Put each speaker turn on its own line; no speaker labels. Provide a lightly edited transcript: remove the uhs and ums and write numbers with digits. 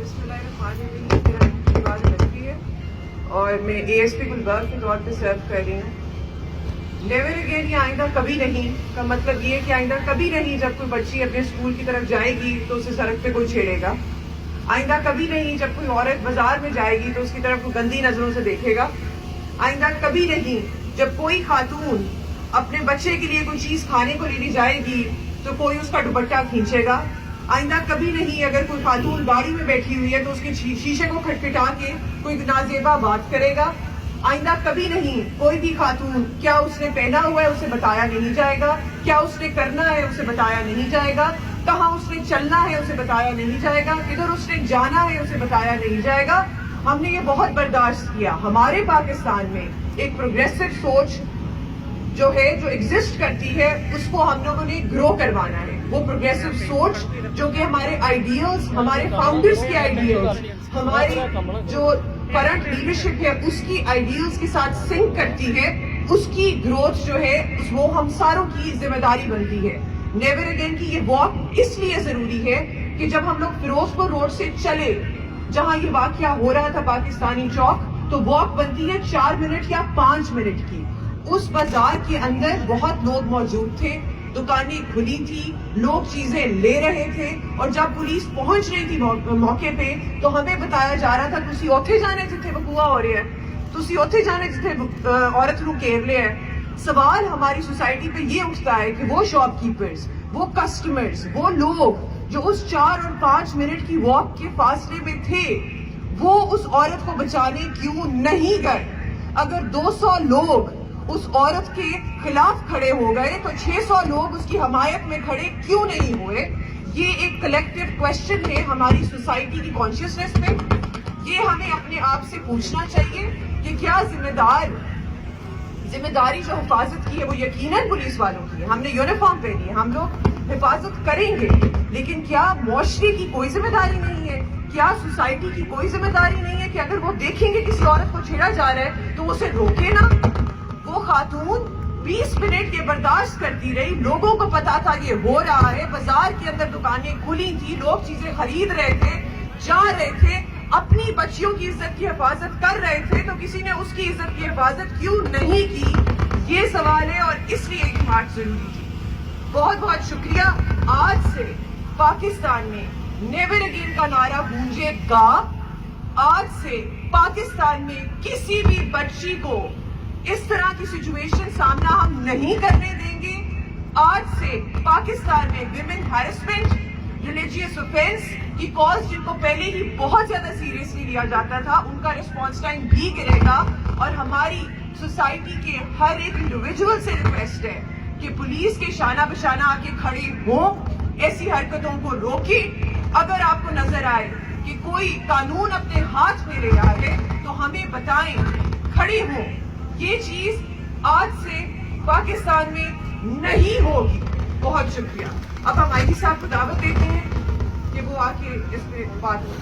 بسمillahirrahmanirrahim. میرا نام شہباز نقوی ہے اور میں ASP گلبرگ کے طور پہ سرو کر رہی ہوں. نیور اگین یا آئندہ کبھی نہیں کا مطلب یہ ہے کہ آئندہ کبھی نہیں جب کوئی بچی اپنے اسکول کی طرف جائے گی تو اسے سڑک پہ کوئی چھیڑے گا. آئندہ کبھی نہیں جب کوئی عورت بازار میں جائے گی تو اس کی طرف کوئی گندی نظروں سے دیکھے گا. آئندہ کبھی نہیں جب کوئی خاتون اپنے بچے کے لیے کوئی چیز کھانے کو لینے جائے گی تو کوئی اس کا دوپٹہ کھینچے گا. آئندہ کبھی نہیں اگر کوئی خاتون گاڑی میں بیٹھی ہوئی ہے تو اس کے شیشے کو کھٹکھٹا کے کوئی نازیبا بات کرے گا. آئندہ کبھی نہیں کوئی بھی خاتون کیا اس نے پہنا ہوا ہے اسے بتایا نہیں جائے گا, کیا اس نے کرنا ہے اسے بتایا نہیں جائے گا, کہاں اس نے چلنا ہے اسے بتایا نہیں جائے گا, کدھر اس نے جانا ہے اسے بتایا نہیں جائے گا. ہم نے یہ بہت برداشت کیا. ہمارے پاکستان میں ایک پروگریسو سوچ جو ہے جو ایگزسٹ کرتی ہے اس کو ہم لوگوں نے گرو کروانا ہے. وہ پروگریسو سوچ جو کہ ہمارے آئیڈیلز, ہمارے فاؤنڈرز کے آئیڈیلز, ہماری جو کرنٹ لیڈرشپ ہے اس کی آئیڈیلز کے ساتھ سنک کرتی ہے, اس کی گروتھ جو ہے وہ ہم ساروں کی ذمہ داری بنتی ہے. نیور اگین کی یہ واک اس لیے ضروری ہے کہ جب ہم لوگ فیروز پور روڈ سے چلے جہاں یہ واقعہ ہو رہا تھا پاکستانی چوک, تو واک بنتی ہے 4 منٹ یا 5 منٹ کی. اس بازار کے اندر بہت لوگ موجود تھے, دکانیں کھلی تھی, لوگ چیزیں لے رہے تھے, اور جب پولیس پہنچ رہی تھی موقع پہ تو ہمیں بتایا جا رہا تھا تسی اوتھے جانے جتھے وقوع ہو رہے ہیں, تسی اوتھے جانے جتھے عورت نو کیو لے ہے. سوال ہماری سوسائٹی پہ یہ اٹھتا ہے کہ وہ شاپ کیپرز, وہ کسٹمرز, وہ لوگ جو اس 4 اور 5 منٹ کی واک کے فاصلے میں تھے وہ اس عورت کو بچانے کیوں نہیں گئے؟ اگر 200 لوگ اس عورت کے خلاف کھڑے ہو گئے تو 600 لوگ اس کی حمایت میں کھڑے کیوں نہیں ہوئے؟ یہ ایک کلیکٹیو کویسچن ہے ہماری سوسائٹی کی کانشیسنیس میں. یہ ہمیں اپنے آپ سے پوچھنا چاہیے کہ کیا ذمہ داری جو حفاظت کی ہے وہ یقیناً پولیس والوں کی ہے. ہم نے یونیفارم پہنی ہے, ہم لوگ حفاظت کریں گے, لیکن کیا معاشرے کی کوئی ذمہ داری نہیں ہے؟ کیا سوسائٹی کی کوئی ذمہ داری نہیں ہے کہ اگر وہ دیکھیں گے کسی عورت کو چھیڑا جا رہا ہے تو اسے روکے نا؟ وہ خاتون 20 منٹ یہ برداشت کرتی رہی, لوگوں کو پتا تھا یہ ہو رہا ہے, بازار کے اندر دکانیں کھلی تھی, لوگ چیزیں خرید رہے تھے, جا رہے تھے, اپنی بچیوں کی عزت کی حفاظت کر رہے تھے, تو کسی نے اس کی عزت کی حفاظت کیوں نہیں کی؟ یہ سوال ہے, اور اس لیے یہ مارچ ضروری تھی. بہت بہت شکریہ. آج سے پاکستان میں نیور اگین کا نعرہ گونجے گا. آج سے پاکستان میں کسی بھی بچی کو اس طرح کی سچویشن سامنا ہم نہیں کرنے دیں گے. آج سے پاکستان میں ویمن ہیرسمنٹ, ریلیجیس اوفینس کی کالز جن کو پہلے ہی بہت زیادہ سیریسلی لیا جاتا تھا ان کا ریسپانس ٹائم بھی گرے گا. اور ہماری سوسائٹی کے ہر ایک انڈیویجول سے ریکویسٹ ہے کہ پولیس کے شانہ بشانہ آ کے کھڑے ہوں, ایسی حرکتوں کو روکیں. اگر آپ کو نظر آئے کہ کوئی قانون اپنے ہاتھ میں لے رہا ہے تو ہمیں بتائیں, کھڑے ہوں. یہ چیز آج سے پاکستان میں نہیں ہوگی. بہت شکریہ. اب ہم آئی جی صاحب کو دعوت دیتے ہیں کہ وہ آ کے اس پہ بات ہو.